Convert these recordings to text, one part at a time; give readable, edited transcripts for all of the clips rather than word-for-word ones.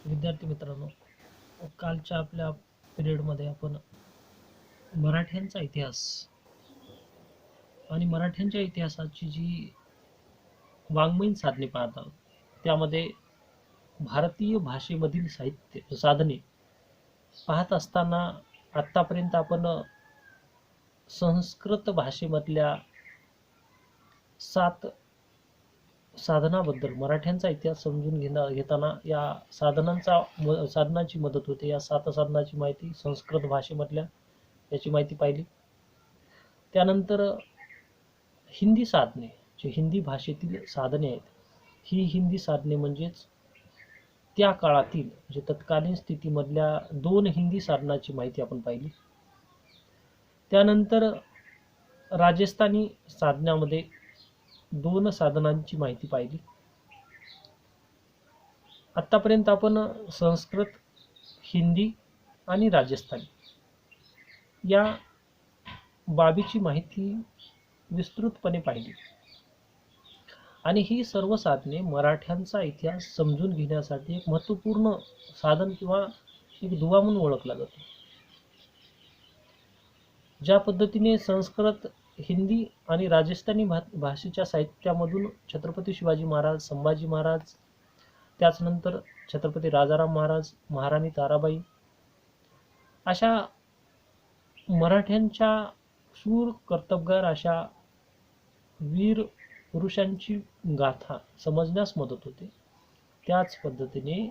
विद्यार्थी मित्रांनो, कालच्या आपल्या पिरियडमध्ये आपण मराठ्यांचा इतिहास आणि मराठ्यांच्या इतिहासाची जी वाङ्मयीन साधने पाहत आहोत. त्यामध्ये भारतीय भाषेमधील साहित्य साधने पाहत असताना आत्तापर्यंत आपण संस्कृत भाषेमधल्या 7 साधनाबद्दल मराठ्यांचा इतिहास समजून घेताना या साधनांची मदत होते. या 7 साधनाची माहिती संस्कृत भाषेमधल्या याची माहिती पाहिली. त्यानंतर हिंदी साधने, जे हिंदी भाषेतील साधने आहेत, ही हिंदी साधने म्हणजेच त्या काळातील म्हणजे तत्कालीन स्थितीमधल्या 2 हिंदी साधनाची माहिती आपण पाहिली. त्यानंतर राजस्थानी साधनामध्ये 2 साधनांची माहिती पाहिली. आत्तापर्यंत आपण संस्कृत, हिंदी आणि राजस्थानी या बाबीची माहिती विस्तृतपणे पाहिली. आणि ही सर्व साधने मराठ्यांचा इतिहास समजून घेण्यासाठी एक महत्त्वपूर्ण साधन किंवा एक दुवा म्हणून ओळखला जातो. ज्या पद्धतीने संस्कृत, हिंदी आणि राजस्थानी भाषेच्या साहित्यामधून छत्रपती शिवाजी महाराज, संभाजी महाराज, त्याचनंतर छत्रपती राजाराम महाराज, महाराणी ताराबाई अशा मराठ्यांच्या शूर कर्तबगार अशा वीर पुरुषांची गाथा समजण्यास मदत होते. त्याच पद्धतीने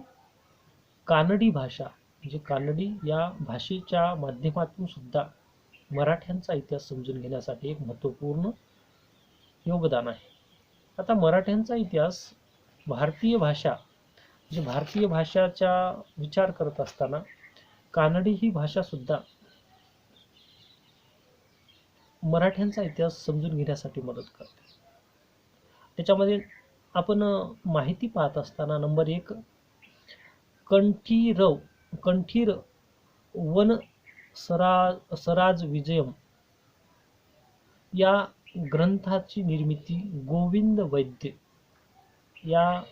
कानडी भाषा म्हणजे कानडी या भाषेच्या माध्यमातून सुद्धा मराठ्यांचा इतिहास समजून घेण्यासाठी एक महत्त्वपूर्ण योगदान आहे. आता मराठ्यांचा इतिहास भारतीय भाषा म्हणजे भारतीय भाषाचा विचार करत असताना कानडी ही भाषा सुद्धा मराठ्यांचा इतिहास समजून घेण्यासाठी मदत करते. त्याच्यामध्ये आपण माहिती पाहत असताना नंबर 1 कंठीर वन सराज विजयम या ग्रंथाची निर्मिती गोविंद वैद्य या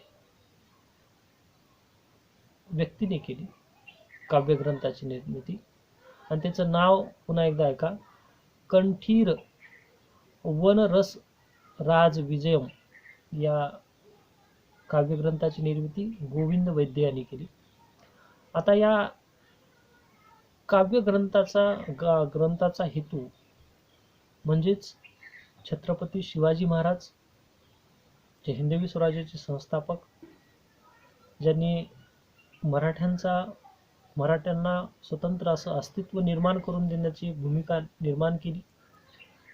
व्यक्तीने केली. काव्यग्रंथाची निर्मिती आणि त्याचं नाव पुन्हा एकदा ऐका, कंठीर वनरस राज विजयम या काव्यग्रंथाची निर्मिती गोविंद वैद्य यांनी केली. आता या ग्रंथाचा हेतू म्हणजेच छत्रपती शिवाजी महाराज, जे हिंदवी स्वराज्याचे संस्थापक, ज्यांनी मराठ्यांना स्वतंत्र असं अस्तित्व निर्माण करून देण्याची भूमिका निर्माण केली.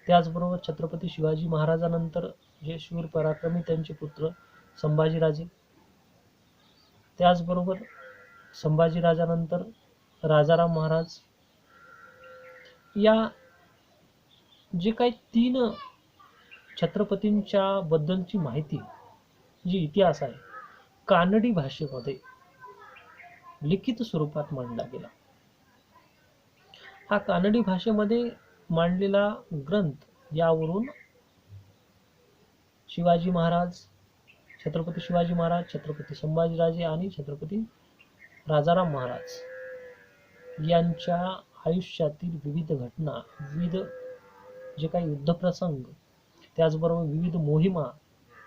त्याचबरोबर छत्रपती शिवाजी महाराजानंतर जे शूर पराक्रमी त्यांचे पुत्र संभाजीराजे, त्याचबरोबर संभाजीराजानंतर राजाराम महाराज, या जे काही 3 छत्रपतींच्या बद्दलची माहिती जी इतिहास आहे कानडी भाषेमध्ये लिखित स्वरूपात मांडला गेला. हा कानडी भाषेमध्ये मांडलेला ग्रंथ यावरून शिवाजी महाराज, छत्रपती शिवाजी महाराज, छत्रपती संभाजीराजे आणि छत्रपती राजाराम महाराज यांच्या आयुष्यातील विविध घटना, विविध जे काही युद्धप्रसंग, त्याचबरोबर विविध मोहिमा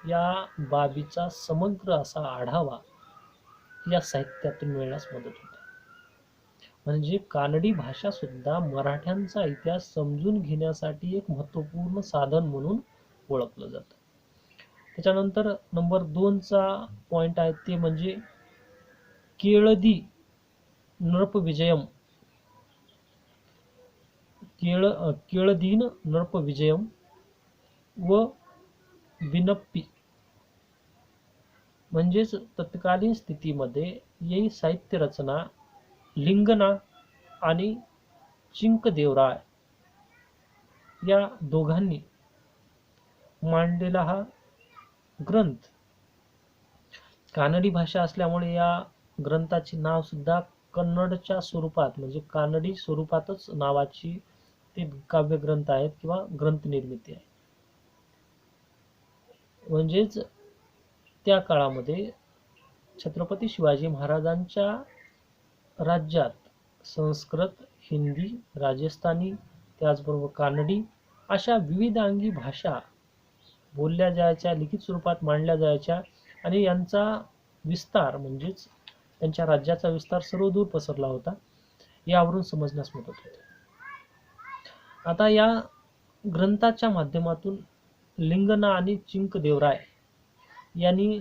या बाबीचा समग्र असा आढावा या साहित्यातून मिळण्यास मदत होते. म्हणजे कानडी भाषा सुद्धा मराठ्यांचा इतिहास समजून घेण्यासाठी एक महत्त्वपूर्ण साधन म्हणून ओळखलं जातं. त्याच्यानंतर नंबर 2चा पॉइंट आहे ते म्हणजे केळदी नृपविजयम, केळदीन नृपविजयम व विनप्पी, म्हणजेच तत्कालीन स्थितीमध्ये ही साहित्य रचना लिंगना आणि चिंकदेवराय या दोघांनी मांडलेला हा ग्रंथ. कानडी भाषा असल्यामुळे या ग्रंथाचे नाव सुद्धा कन्नडच्या स्वरूपात म्हणजे कानडी स्वरूपातच नावाची ते काव्यग्रंथ आहेत किंवा ग्रंथ निर्मिती आहे. म्हणजेच त्या काळामध्ये छत्रपती शिवाजी महाराजांच्या राज्यात संस्कृत, हिंदी, राजस्थानी, त्याचबरोबर कानडी अशा विविधांगी भाषा बोलल्या जायच्या, लिखित स्वरूपात मांडल्या जायच्या आणि यांचा विस्तार म्हणजेच त्यांच्या राज्याचा विस्तार सर्वदूर पसरला होता, यावरून समजण्यास मदत होते. आता या ग्रंथाच्या माध्यमातून लिंगणा आणि चिंकदेवराय यांनी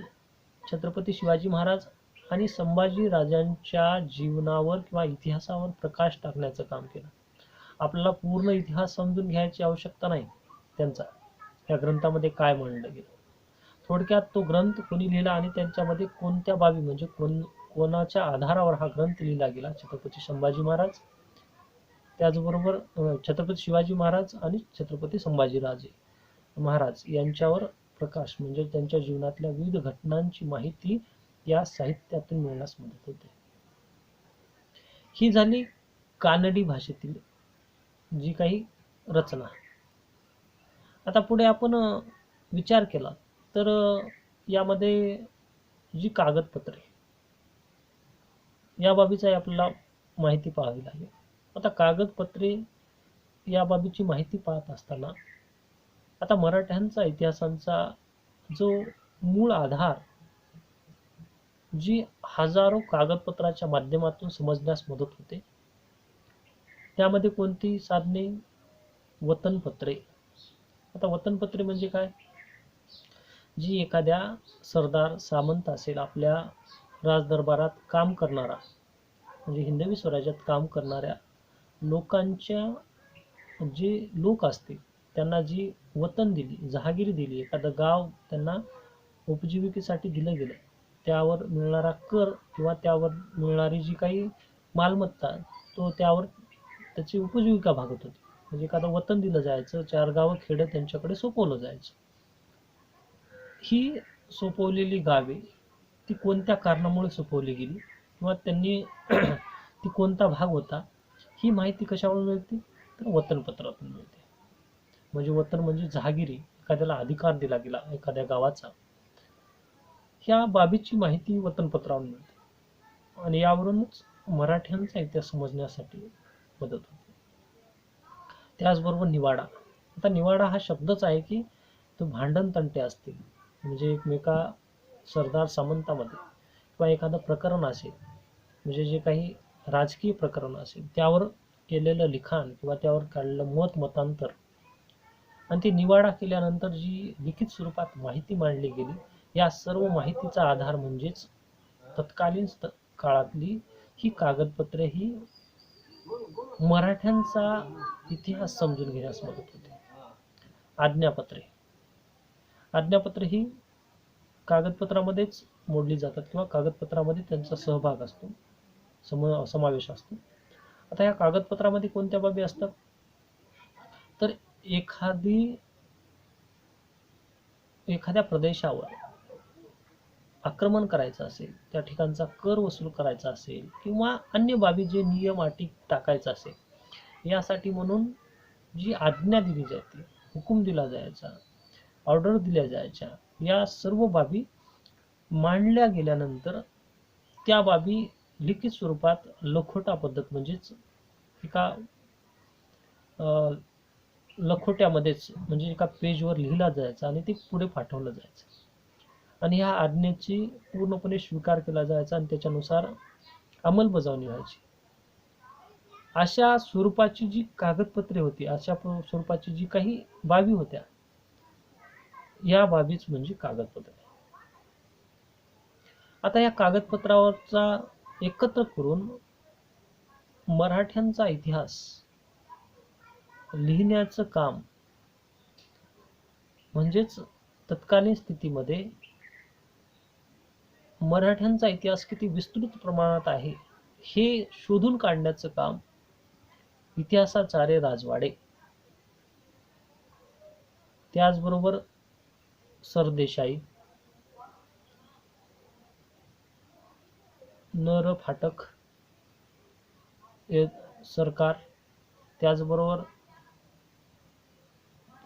छत्रपती शिवाजी महाराज आणि संभाजी राजांच्या जीवनावर किंवा इतिहासावर प्रकाश टाकण्याचं काम केलं. आपल्याला पूर्ण इतिहास समजून घ्यायची आवश्यकता नाही त्यांचा, या ग्रंथामध्ये काय मांडलं गेलं. थोडक्यात तो ग्रंथ कोणी लिहिला आणि त्यांच्यामध्ये कोणत्या बाबी म्हणजे कोणाच्या आधारावर हा ग्रंथ लिहिला गेला. छत्रपती संभाजी महाराज, त्याचबरोबर छत्रपती शिवाजी महाराज आणि छत्रपती संभाजीराजे महाराज यांच्यावर प्रकाश म्हणजे त्यांच्या जीवनातल्या विविध घटनांची माहिती या साहित्यातून मिळण्यास मदत होते. ही झाली कानडी भाषेतील जी काही रचना. आता पुढे आपण विचार केला तर यामध्ये जी कागदपत्रे या बाबीचा आपल्याला माहिती पाहावी लागेल. आता कागदपत्रे या बाबीची माहिती पाहत असताना आता मराठ्यांचा इतिहासांचा जो मूळ आधार जी हजारो कागदपत्राच्या माध्यमातून समजण्यास मदत होते, त्यामध्ये कोणती साधने? वतनपत्रे. आता वतनपत्रे म्हणजे काय? जी एखाद्या सरदार सामंत असेल, आपल्या राजदरबारात काम करणारा म्हणजे हिंदवी स्वराज्यात काम करणाऱ्या लोकांच्या जे लोक असतील त्यांना जी वतन दिली, जहागिरी दिली, एखादं गाव त्यांना उपजीविकेसाठी दिलं गेलं, त्यावर मिळणारा कर किंवा त्यावर मिळणारी जी काही मालमत्ता तो त्यावर त्याची उपजीविका भागत होती. म्हणजे एखादं वतन दिलं जायचं, 4 गावं खेडं त्यांच्याकडे सोपवलं जायचं. ही सोपवलेली गावे ती कोणत्या कारणामुळे सोपवली गेली किंवा त्यांनी ती कोणता भाग होता, ही माहिती कशावरून मिळते? तर वतनपत्रातून मिळते. म्हणजे वतन म्हणजे जहागिरी, एखाद्याला अधिकार दिला गेला एखाद्या गावाचा, ह्या बाबीची माहिती वतनपत्रावरून मिळते आणि यावरूनच मराठ्यांचा इतिहास समजण्यासाठी मदत होते. त्याचबरोबर निवाडा. आता निवाडा हा शब्दच आहे की तो भांडण तंटे असतील म्हणजे एकमेका सरदार सामंतामध्ये किंवा एखादं प्रकरण असेल म्हणजे जे काही राजकीय प्रकरण असेल त्यावर केलेलं लिखाण किंवा त्यावर काढलेलं मतांतर आणि ती निवाडा केल्यानंतर जी लिखित स्वरूपात माहिती मांडली गेली, या सर्व माहितीचा आधार म्हणजेच तत्कालीन काळातली ही कागदपत्रे ही मराठ्यांचा इतिहास समजून घेण्यास मदत होते. आज्ञापत्रे. आज्ञापत्रे ही कागदपत्रामध्येच मोडली जातात किंवा कागदपत्रामध्ये त्यांचा सहभाग असतो, समावेश असतो. आता या कागदपत्रामध्ये कोणत्या बाबी असतात? तर एखाद्या प्रदेशावर आक्रमण करायचं असेल, त्या ठिकाणचा कर वसूल करायचा असेल किंवा अन्य बाबी जे नियम अटी टाकायचा असेल, यासाठी म्हणून जी आज्ञा दिली जाते, हुकूम दिला जायचा, ऑर्डर दिल्या जायच्या, या सर्व बाबी मांडल्या गेल्यानंतर त्या बाबी लिखित स्वरूपात लखोटा पद्धत म्हणजेच एका लखोट्यामध्येच म्हणजे एका पेजवर लिहिला जायचा आणि ते पुढे पाठवलं जायचं आणि ह्या आज्ञेची पूर्णपणे स्वीकार केला जायचा आणि त्याच्यानुसार अंमलबजावणी व्हायची. अशा स्वरूपाची जी कागदपत्रे होती, अशा स्वरूपाची जी काही बाबी होत्या, या बाबीच म्हणजे कागदपत्रे. आता या कागदपत्रावरचा एकत्र करून मराठ्यांचा इतिहास लिहिण्याचं काम म्हणजेच तत्कालीन स्थितीमध्ये मराठ्यांचा इतिहास किती विस्तृत प्रमाणात आहे हे शोधून काढण्याचं काम इतिहासाचार्य राजवाडे, त्याचबरोबर सरदेसाई, नर फाटक सरकार, त्याचबरोबर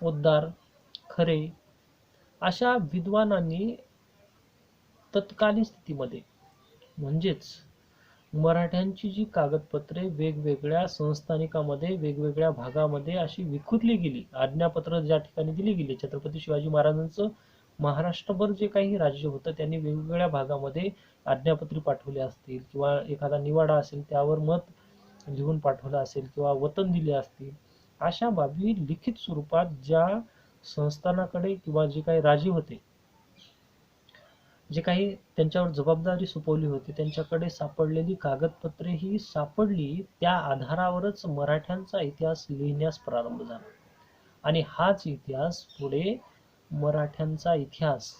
पोद्दार, खरे अशा विद्वानांनी तत्कालीन स्थितीमध्ये म्हणजेच मराठ्यांची जी कागदपत्रे वेगवेगळ्या संस्थानिकामध्ये वेगवेगळ्या भागामध्ये अशी विखुरली गेली, आज्ञापत्र ज्या ठिकाणी दिली गेली, छत्रपती शिवाजी महाराजांचं महाराष्ट्रभर जे काही राज्य होतं त्यांनी वेगवेगळ्या भागामध्ये आज्ञापत्री पाठवली असतील किंवा एखादा निवाडा असेल त्यावर मत लिहून पाठवलं असेल किंवा वतन दिले असतील, अशा बाबी लिखित स्वरूपात ज्या संस्थानाकडे किंवा जे काही राजे होते, जे काही त्यांच्यावर जबाबदारी सोपवली होती, त्यांच्याकडे सापडलेली कागदपत्रे ही सापडली, त्या आधारावरच मराठ्यांचा इतिहास लिहिण्यास प्रारंभ झाला. आणि हाच इतिहास पुढे मराठ्यांचा इतिहास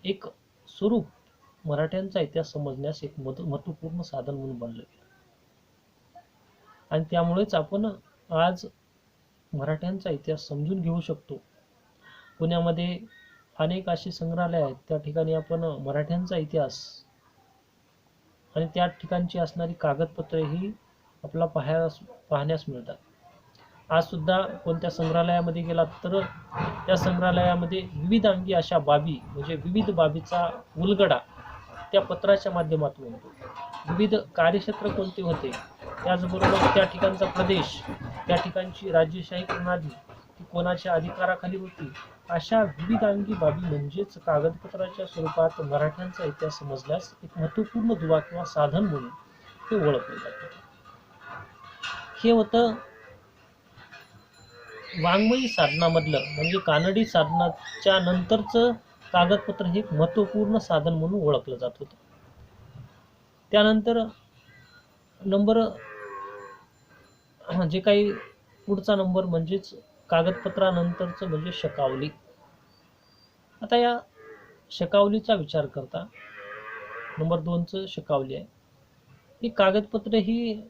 एक स्वरूप, मराठ्यांचा इतिहास समजण्यास एक महत्त्वपूर्ण साधन म्हणून बनलं गेलं. आणि त्यामुळेच आपण आज मराठ्यांचा इतिहास समजून घेऊ शकतो. पुण्यामध्ये अनेक अशी संग्रहालय आहेत, त्या ठिकाणी आपण मराठ्यांचा इतिहास आणि त्या ठिकाणची असणारी कागदपत्रे ही आपल्याला पाहण्यास मिळतात. आज सुद्धा कोणत्या संग्रहालयामध्ये गेलात तर त्या संग्रहालयामध्ये विविध अंगी अशा बाबी, म्हणजे विविध बाबीचा उलगडा त्या पत्राच्या माध्यमातून होतो. विविध कार्यक्षेत्र कोणते होते, त्याचबरोबर त्या ठिकाणचा प्रदेश, त्या ठिकाणची राज्यशाही प्रणाली ती कोणाच्या अधिकाराखाली होती, अशा विविध अंगी बाबी म्हणजेच कागदपत्राच्या स्वरूपात मराठ्यांचा इतिहास समजल्यास एक महत्त्वपूर्ण दुवा किंवा साधन म्हणून ते ओळखले जाते. हे होतं वाङ्मयी साधनामधलं, म्हणजे कानडी साधनाच्या नंतरचं कागदपत्र हे एक महत्त्वपूर्ण साधन म्हणून ओळखलं जात होतं. त्यानंतर नंबर जे काही पुढचा नंबर म्हणजेच कागदपत्रानंतरचं म्हणजे शकावली. आता या शकावलीचा विचार करता नंबर 2चं शकावली आहे. ही कागदपत्रे ही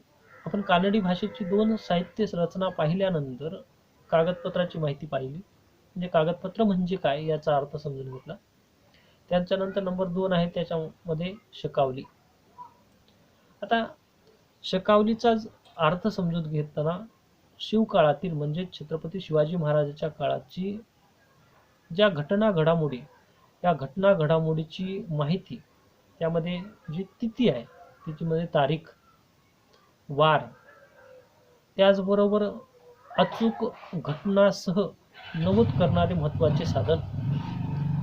आपण कानडी भाषेची 2 साहित्य रचना पाहिल्यानंतर कागदपत्राची माहिती पाहिली, म्हणजे कागदपत्र म्हणजे काय याचा अर्थ समजून घेतला. त्याच्यानंतर नंबर 2 आहे त्याच्यामध्ये शकावली. आता शकावलीचा अर्थ समजून घेताना शिवकाळातील म्हणजे छत्रपती शिवाजी महाराजांच्या काळाची ज्या घटना घडामोडी, या घटना घडामोडीची माहिती, त्यामध्ये जी तिथी आहे तिथीमध्ये तारीख, वार, त्याचबरोबर अचूक घटनासह नमूद करणारे महत्त्वाचे साधन,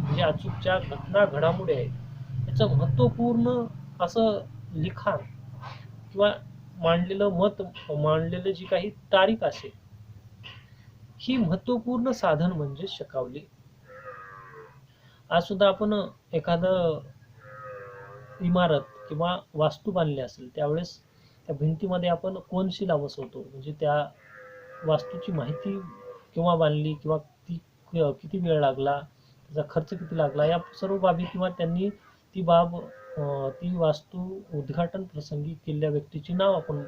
म्हणजे अचूकच्या घटना घडामोडी आहेत याचं महत्त्वपूर्ण असं लिखाण किंवा मांडलेलं मत, मांडलेलं जी काही तारीख असेल, ही महत्त्वपूर्ण साधन म्हणजे शकावली. आज सुद्धा आपण एखादं इमारत किंवा वास्तू बांधली असेल त्यावेळेस त्या भिंतीमध्ये आपण कोनशिला बसवतो, म्हणजे त्या वास्तूची माहिती केव्हा बांधली किंवा ती किती वेळ लागला, त्याचा खर्च किती लागला, या सर्व बाबी किंवा त्यांनी ती ती वास्तू उद्घाटन प्रसंगी केलेल्या व्यक्तीचे नाव आपण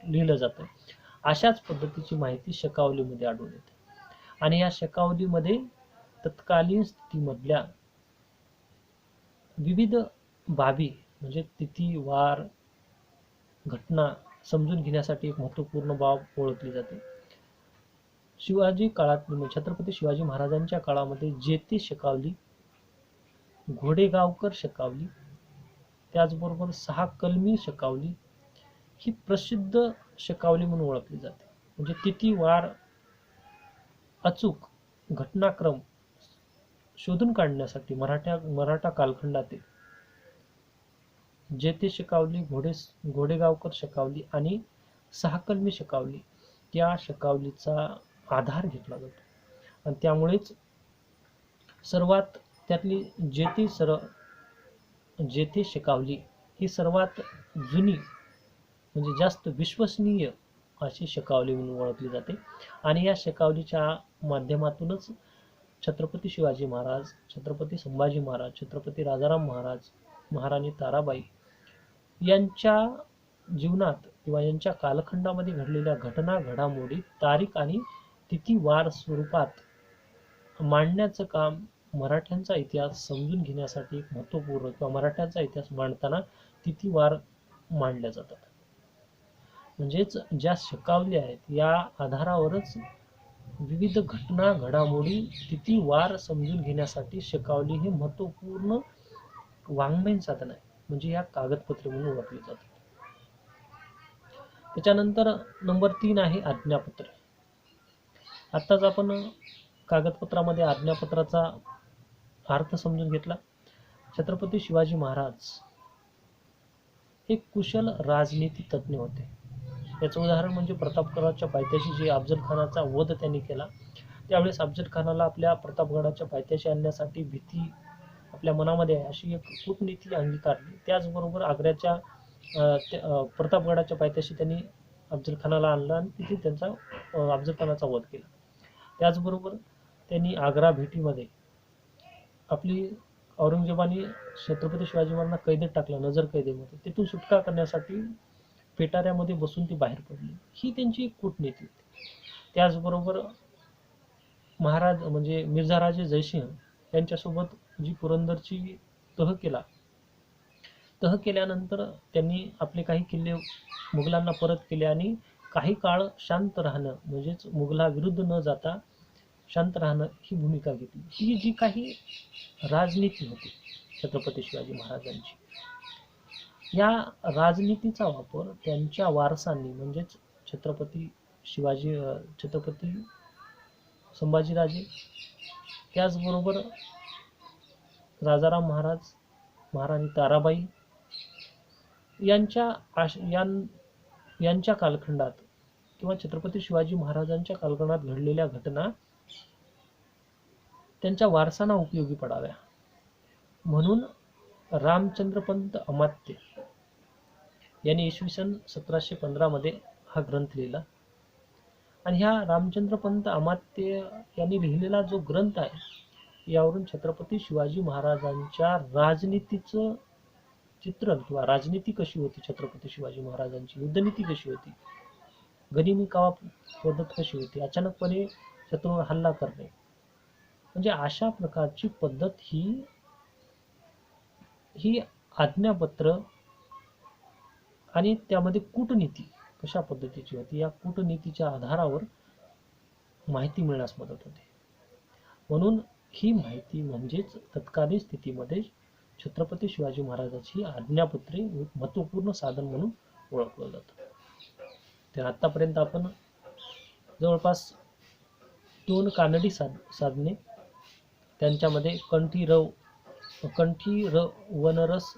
लिहिलं जातं. अशाच पद्धतीची माहिती शकावलीमध्ये आढळून येते. आणि या शकावलीमध्ये तत्कालीन स्थितीमधल्या विविध बाबी म्हणजे तिथी, वार, घटना समजून घेण्यासाठी एक महत्त्वपूर्ण बाब ओळखली जाते. शिवाजी काळात, छत्रपती शिवाजी महाराजांच्या काळामध्ये जेते शकावली, घोडेगावकर शकावली, त्याचबरोबर 6 कलमी शकावली ही प्रसिद्ध शकावली म्हणून ओळखली जाते. म्हणजे तिथी, वार, अचूक घटनाक्रम शोधून काढण्यासाठी मराठा कालखंडातील जेते शकावली, घोडेगावकर शकावली आणि 6 कलमी शकावली या शकावलीचा आधार घेतला जातो. आणि त्यामुळेच सर्वात त्यातली जेते शकावली ही सर्वात जुनी म्हणजे जास्त विश्वसनीय अशी शकावली म्हणून ओळखली जाते. आणि या शकावलीच्या माध्यमातूनच छत्रपती शिवाजी महाराज, छत्रपती संभाजी महाराज, छत्रपती राजाराम महाराज, महाराणी ताराबाई यांच्या जीवनात किंवा यांच्या कालखंडामध्ये घडलेल्या घटना घडामोडी तारीख आणि तिथी वार स्वरूपात मांडण्याचं काम मराठ्यांचा इतिहास समजून घेण्यासाठी एक महत्त्वपूर्ण, किंवा मराठ्यांचा इतिहास मांडताना तिथी वार मांडल्या जातात. म्हणजेच ज्या शकावली आहेत या आधारावरच विविध घटना घडामोडी तिथी वार समजून घेण्यासाठी शकावली हे महत्त्वपूर्ण वाङ्मयीन साधन आहे. म्हणजे ह्या कागदपत्रे म्हणून ओळखली जातात. त्याच्यानंतर नंबर 3 आहे आज्ञापत्र. आत्ताच आपण कागदपत्रामध्ये आज्ञापत्राचा अर्थ समजून घेतला. छत्रपती शिवाजी महाराज हे कुशल राजनीती तज्ज्ञ होते. याचं उदाहरण म्हणजे प्रतापगडाच्या पायथ्याशी जे अफजल खानाचा वध त्यांनी केला, त्यावेळेस अफजल खानाला आपल्या प्रतापगडाच्या पायथ्याशी आणण्यासाठी भीती आपल्या मनामध्ये आहे अशी एक कूटनीती अंगीकारली. त्याचबरोबर आग्र्याच्या प्रतापगडाच्या पायथ्याशी त्यांनी अफजल खानाला आणलं आणि तिथे त्यांचा अफजल खानाचा वध केला. त्याचबरोबर त्यांनी आग्रा भेटीमध्ये आपली औरंगजेबाने छत्रपती शिवाजी महाराजांना कैदेत टाकलं, नजर कैदेमध्ये. तिथून सुटका करण्यासाठी पेटाऱ्यामध्ये बसून ती बाहेर पडली. ही त्यांची एक कूटनीती होती. त्याचबरोबर महाराज म्हणजे मिर्झा राजे जयसिंह यांच्यासोबत जी पुरंदरची तह केला, तह केल्यानंतर त्यांनी आपले काही किल्ले मुघलांना परत केले आणि काही काळ शांत राहणं म्हणजेच मुघलाविरुद्ध न जाता शांत राहणं ही भूमिका घेतली. ही जी काही राजनीती होती छत्रपती शिवाजी महाराजांची, या राजनीतीचा वापर त्यांच्या वारसांनी म्हणजेच छत्रपती संभाजीराजे, त्याचबरोबर राजाराम महाराज, महाराणी ताराबाई यांच्या कालखंडात किंवा छत्रपती शिवाजी महाराजांच्या कालखंडात घडलेल्या घटना त्यांच्या वारसांना उपयोगी पडाव्या म्हणून रामचंद्रपंत अमात्य यांनी इसवी सन 1715 मध्ये हा ग्रंथ लिहिला. आणि ह्या रामचंद्रपंत अमात्य यांनी लिहिलेला जो ग्रंथ आहे, यावरून छत्रपती शिवाजी महाराजांच्या राजनीतीचं चित्रण किंवा राजनीती कशी होती, छत्रपती शिवाजी महाराजांची युद्धनीती कशी होती, गनिमी कावा पद्धत कशी होती, अचानकपणे शत्रूवर हल्ला करणे, म्हणजे अशा प्रकारची पद्धत ही आज्ञापत्र आणि त्यामध्ये कूटनीती कशा पद्धतीची होती, या कूटनीतीच्या आधारावर माहिती मिळण्यास मदत होते. म्हणून ही माहिती म्हणजेच तत्कालीन स्थितीमध्ये छत्रपती शिवाजी महाराजांची आज्ञापत्रे महत्त्वपूर्ण साधन म्हणून ओळखलं जातं. तर आतापर्यंत आपण जवळपास 2 कानडी साधने, त्यांच्यामध्ये कंठी र वनरस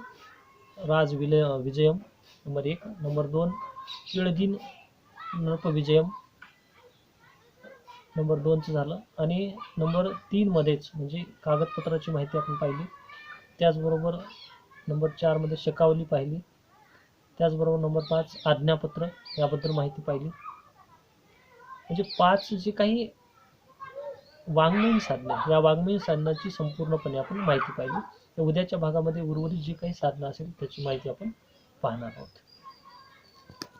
राज विजयम नंबर 1, नंबर 2 किळदीन नृप विजयम नंबर 2चं झालं, आणि नंबर 3 मध्येच म्हणजे कागदपत्राची माहिती आपण पाहिली. त्याचबरोबर नंबर 4 मध्ये शकावली पाहिली. त्याचबरोबर नंबर 5 आज्ञापत्र याबद्दल माहिती पाहिली. म्हणजे 5 जे काही वाङ्मयीन साधने, या वाङ्मयीन साधनाची संपूर्णपणे आपण माहिती पाहिली. तर उद्याच्या भागामध्ये उर्वरित जी काही साधनं असेल त्याची माहिती आपण पाहणार आहोत.